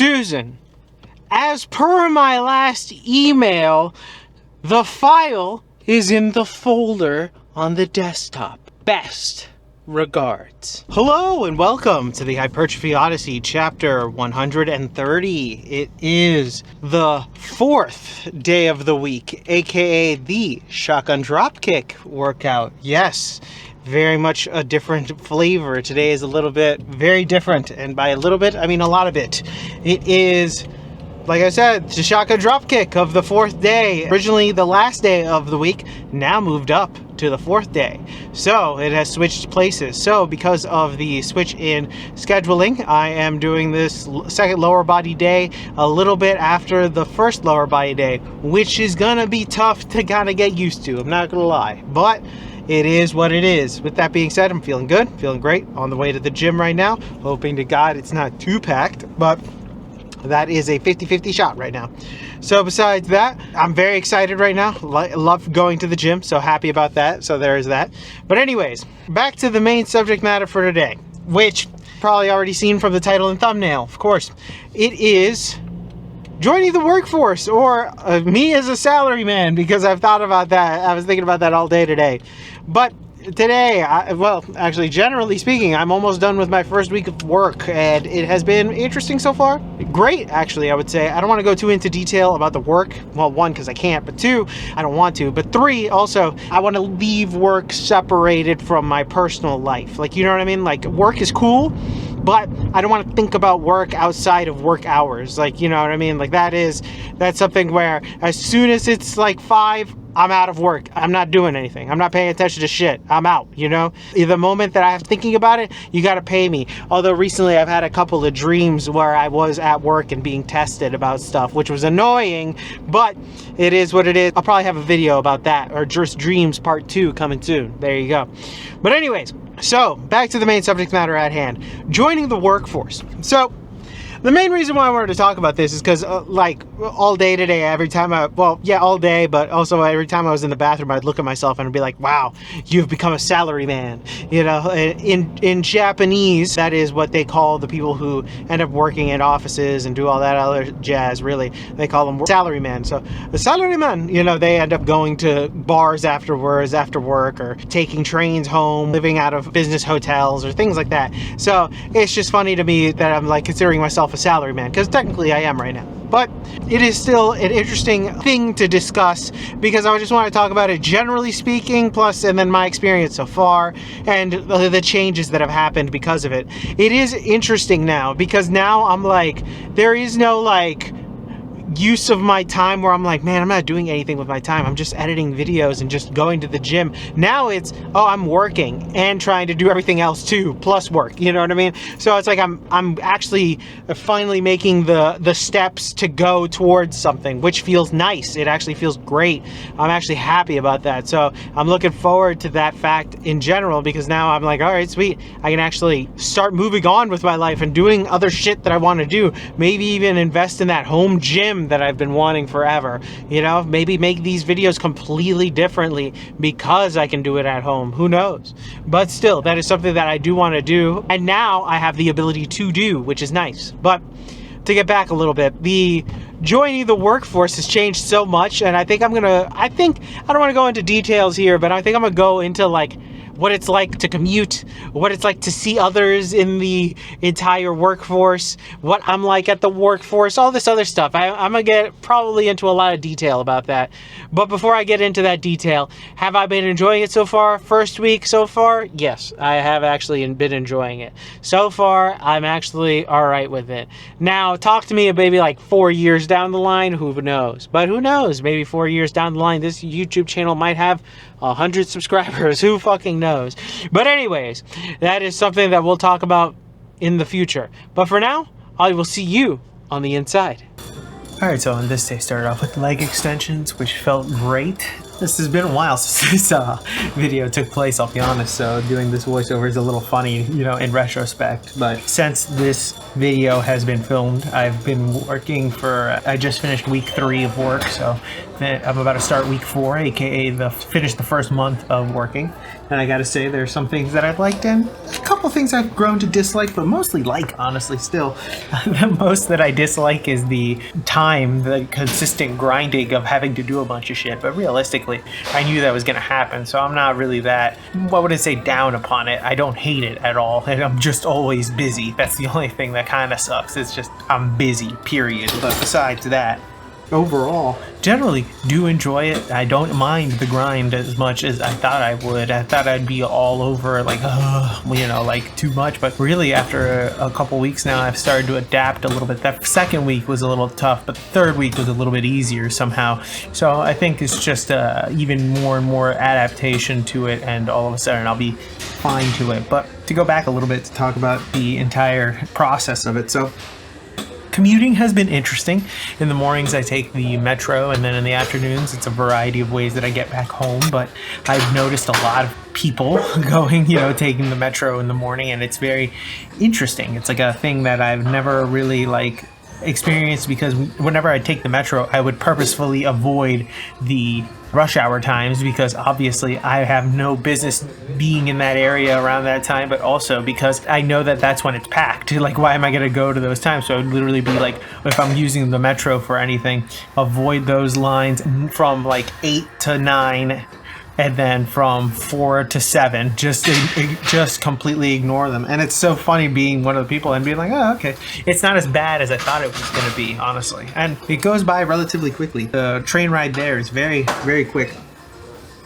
Susan, as per my last email, the file is in the folder on the desktop. Best regards. Hello and welcome to the Hypertrophy Odyssey chapter 130. It is the fourth day of the week, aka the shotgun dropkick workout. Yes, very much a different flavor. Today is a little bit very different, and by a little bit I mean a lot of it. It is, like I said, the shotgun dropkick of the fourth day. Originally the last day of the week, now moved up to the fourth day. So it has switched places. So because of the switch in scheduling, I am doing this second lower body day a little bit after the first lower body day, which is gonna be tough to kind of get used to, I'm not gonna lie. But it is what it is. With that being said, I'm feeling good, feeling great. On the way to the gym right now, hoping to God it's not too packed, but that is a 50-50 shot right now. So besides that, I'm very excited right now. Love going to the gym, so happy about that. So there is that. But anyways, back to the main subject matter for today, which probably already seen from the title and thumbnail, of course. It is joining the workforce, or me as a salaryman, because I've thought about that. I was thinking about that all day today. But today, well, actually, generally speaking, I'm almost done with my first week of work, and it has been interesting so far. Great, actually, I would say. I don't want to go too into detail about the work. Well, one, because I can't, but two, I don't want to. But three, also, I want to leave work separated from my personal life. Like, you know what I mean? Like, work is cool, but I don't want to think about work outside of work hours. Like, you know what I mean? Like, that's something where as soon as it's like 5, I'm out of work. I'm not doing anything. I'm not paying attention to shit. I'm out, you know? The moment that I'm thinking about it, you gotta pay me. Although recently I've had a couple of dreams where I was at work and being tested about stuff, which was annoying, but it is what it is. I'll probably have a video about that, or just dreams part 2 coming soon. There you go. But anyways, so back to the main subject matter at hand. Joining the workforce. So the main reason why I wanted to talk about this is because, like, all day today, every time all day, but also every time I was in the bathroom, I'd look at myself and I'd be like, wow, you've become a salaryman. You know, in Japanese, that is what they call the people who end up working in offices and do all that other jazz, really. They call them salaryman. So the salaryman, you know, they end up going to bars afterwards, after work, or taking trains home, living out of business hotels, or things like that. So it's just funny to me that I'm, like, considering myself a salaryman, because technically I am right now. But it is still an interesting thing to discuss, because I just want to talk about it generally speaking, plus, and then my experience so far, and the changes that have happened because of it. It is interesting now, because now I'm like, there is no, like, use of my time where I'm like, man, I'm not doing anything with my time. I'm just editing videos and just going to the gym. Now it's, oh, I'm working and trying to do everything else too, plus work. You know what I mean? So it's like I'm actually finally making the steps to go towards something, which feels nice. It actually feels great. I'm actually happy about that. So I'm looking forward to that fact in general, because now I'm like, all right, sweet. I can actually start moving on with my life and doing other shit that I want to do. Maybe even invest in that home gym that I've been wanting forever. You know, maybe make these videos completely differently because I can do it at home. Who knows? But still, that is something that I do want to do, and now I have the ability to do, which is nice. But to get back a little bit, the joining the workforce has changed so much, and I don't want to go into details here, but I think I'm gonna go into, like, what it's like to commute, what it's like to see others in the entire workforce, what I'm like at the workforce, all this other stuff. I'm gonna get probably into a lot of detail about that. But before I get into that detail, have I been enjoying it so far? First week so far? Yes, I have actually been enjoying it. So far, I'm actually all right with it. Now, talk to me maybe like 4 years down the line, who knows? But who knows? Maybe 4 years down the line, this YouTube channel might have 100 subscribers. Who fucking knows? But anyways, that is something that we'll talk about in the future. But for now, I will see you on the inside. Alright, so on this day started off with leg extensions, which felt great. This has been a while since this video took place, I'll be honest, so doing this voiceover is a little funny, you know, in retrospect. But since this video has been filmed, I've been working I just finished week 3 of work, so I'm about to start week 4, aka finish the first month of working. And I gotta say, there's some things that I've liked and a couple things I've grown to dislike, but mostly like, honestly, still. The most that I dislike is the time, the consistent grinding of having to do a bunch of shit. But realistically, I knew that was gonna happen, so I'm not really that, what would I say, down upon it. I don't hate it at all, and I'm just always busy. That's the only thing that kind of sucks. It's just, I'm busy, period. But besides that, overall, generally do enjoy it. I don't mind the grind as much as I thought I would. I thought I'd be all over, like, like too much. But really, after a couple weeks now, I've started to adapt a little bit. That second week was a little tough, but the third week was a little bit easier somehow. So I think it's just even more and more adaptation to it, and all of a sudden I'll be fine to it. But to go back a little bit to talk about the entire process of it. So commuting has been interesting. In the mornings I take the metro, and then in the afternoons it's a variety of ways that I get back home. But I've noticed a lot of people going, taking the metro in the morning, and it's very interesting. It's like a thing that I've never really experienced, because whenever I take the metro, I would purposefully avoid the rush hour times, because obviously I have no business being in that area around that time, but also because I know that that's when it's packed. Like, why am I going to go to those times? So I would literally be like, if I'm using the metro for anything, avoid those lines from 8 to 9, and then from 4 to 7, just completely ignore them. And it's so funny being one of the people and being like, oh, okay, it's not as bad as I thought it was going to be, honestly. And it goes by relatively quickly. The train ride there is very, very quick.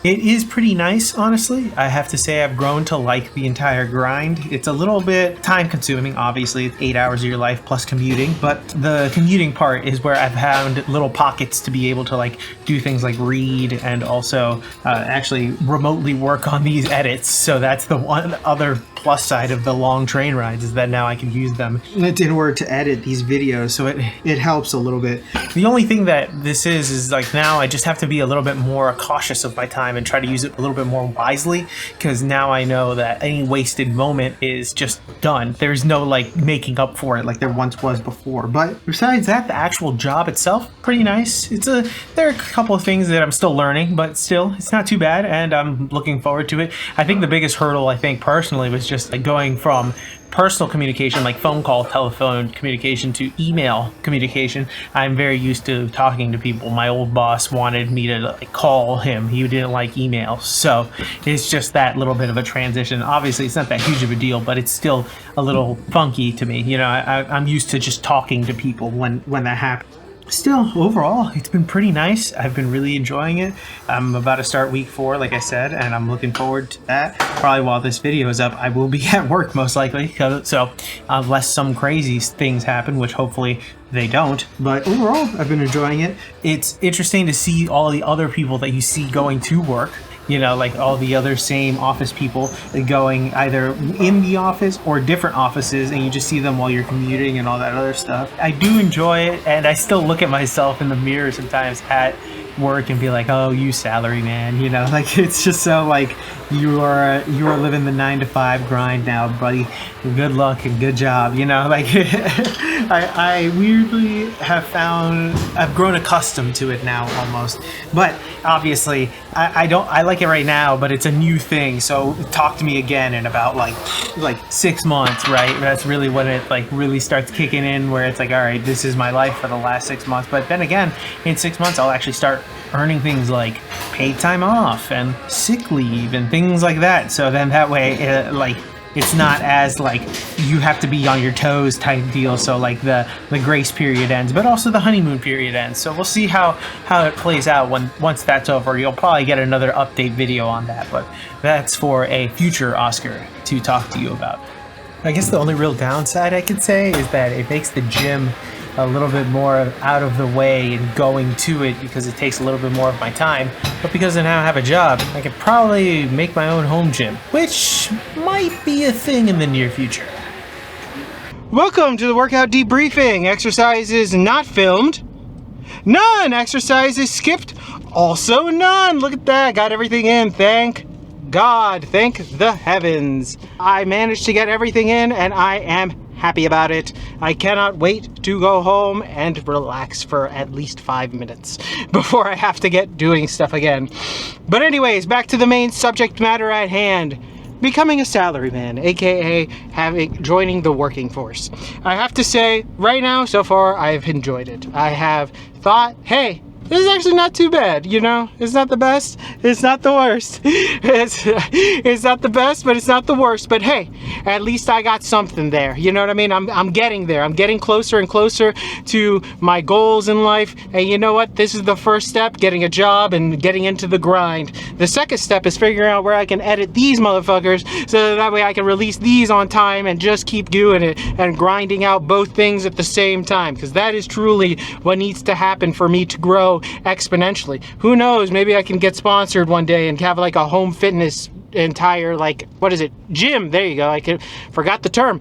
It is pretty nice, honestly. I have to say I've grown to like the entire grind. It's a little bit time consuming, obviously. It's 8 hours of your life plus commuting, but the commuting part is where I've found little pockets to be able to do things like read, and also actually remotely work on these edits. So that's the one other plus side of the long train rides, is that now I can use them in order to edit these videos. So it helps a little bit. The only thing that this is now I just have to be a little bit more cautious of my time and try to use it a little bit more wisely, because now I know that any wasted moment is just done. There's no making up for it like there once was before. But besides that, the actual job itself, pretty nice. There are a couple of things that I'm still learning, but still, it's not too bad, and I'm looking forward to it. I think the biggest hurdle, I think personally, was just going from personal communication, like phone call, telephone communication, to email communication. I'm very used to talking to people. My old boss wanted me to call him. He didn't like emails. So it's just that little bit of a transition. Obviously, it's not that huge of a deal, but it's still a little funky to me. I'm used to just talking to people when that happens. Still, overall, it's been pretty nice. I've been really enjoying it. I'm about to start week 4, like I said, and I'm looking forward to that. Probably while this video is up, I will be at work most likely. So unless some crazy things happen, which hopefully they don't. But overall, I've been enjoying it. It's interesting to see all the other people that you see going to work. All the other same office people going either in the office or different offices, and you just see them while you're commuting and all that other stuff. I do enjoy it, and I still look at myself in the mirror sometimes at work and be like, oh, you salary man, it's just so you are living the 9-to-5 grind now, buddy. Good luck and good job. I weirdly have found I've grown accustomed to it now almost. But obviously I like it right now, but it's a new thing. So talk to me again in about 6 months, right? That's really when it really starts kicking in, where it's all right, this is my life for the last 6 months. But then again, in 6 months I'll actually start earning things like paid time off and sick leave and things like that. So then that way it's not as you have to be on your toes type deal. So the grace period ends, but also the honeymoon period ends. So we'll see how it plays out once that's over. You'll probably get another update video on that, but that's for a future Oscar to talk to you about. I guess the only real downside I could say is that it makes the gym a little bit more out of the way and going to it, because it takes a little bit more of my time. But because I now have a job, I could probably make my own home gym, which might be a thing in the near future. Welcome to the workout debriefing. Exercises not filmed. None. Exercises skipped. Also none. Look at that. Got everything in. Thank God. Thank the heavens. I managed to get everything in, and I am happy about it. I cannot wait to go home and relax for at least 5 minutes before I have to get doing stuff again. But anyways, back to the main subject matter at hand. Becoming a salaryman, aka joining the working force. I have to say, right now, so far, I've enjoyed it. I have thought, hey, this is actually not too bad, you know? It's not the best, it's not the worst. It's not the best, but it's not the worst. But hey, at least I got something there, you know what I mean? I'm getting there. I'm getting closer and closer to my goals in life. And you know what? This is the first step, getting a job and getting into the grind. The second step is figuring out where I can edit these motherfuckers so that way I can release these on time and just keep doing it and grinding out both things at the same time. Because that is truly what needs to happen for me to grow exponentially. Who knows, maybe I can get sponsored one day and have like a home fitness entire, like, what is it, gym. There you go. Forgot the term.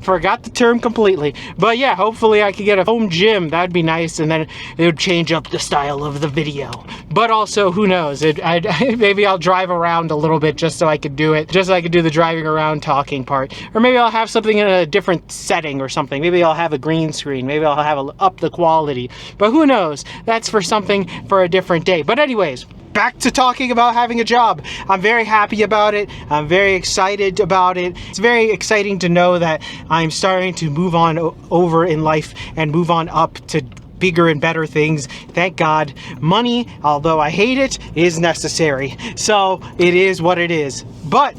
Forgot the term completely. But yeah, hopefully I could get a home gym. That'd be nice, and then it would change up the style of the video. But also, who knows, maybe I'll drive around a little bit just so I could do it, just so I could do the driving around talking part. Or maybe I'll have something in a different setting or something. Maybe I'll have a green screen. Maybe I'll have up the quality. But who knows, that's for something for a different day. But anyways, back to talking about having a job. I'm very happy about it. I'm very excited about it. It's very exciting to know that I'm starting to move on over in life and move on up to bigger and better things. Thank God. Money, although I hate it, is necessary. So it is what it is. But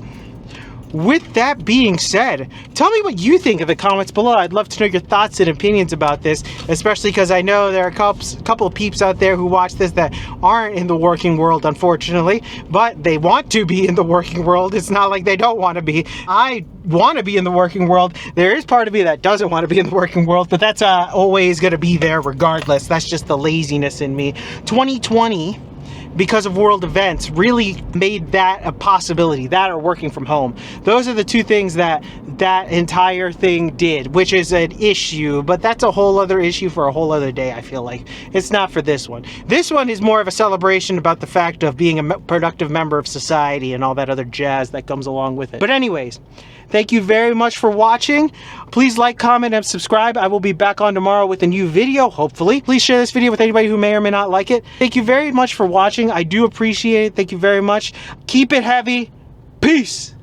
with that being said, tell me what you think in the comments below. I'd love to know your thoughts and opinions about this, especially because I know there are a couple of peeps out there who watch this that aren't in the working world, unfortunately, but they want to be in the working world. It's not like they don't want to be. I want to be in the working world. There is part of me that doesn't want to be in the working world, but that's always going to be there regardless. That's just the laziness in me. 2020, because of world events, really made that a possibility, that or working from home. Those are the two things that entire thing did, which is an issue, but that's a whole other issue for a whole other day, I feel like. It's not for this one. This one is more of a celebration about the fact of being a productive member of society and all that other jazz that comes along with it. But anyways, thank you very much for watching. Please like, comment, and subscribe. I will be back on tomorrow with a new video, hopefully. Please share this video with anybody who may or may not like it. Thank you very much for watching. I do appreciate it. Thank you very much. Keep it heavy. Peace.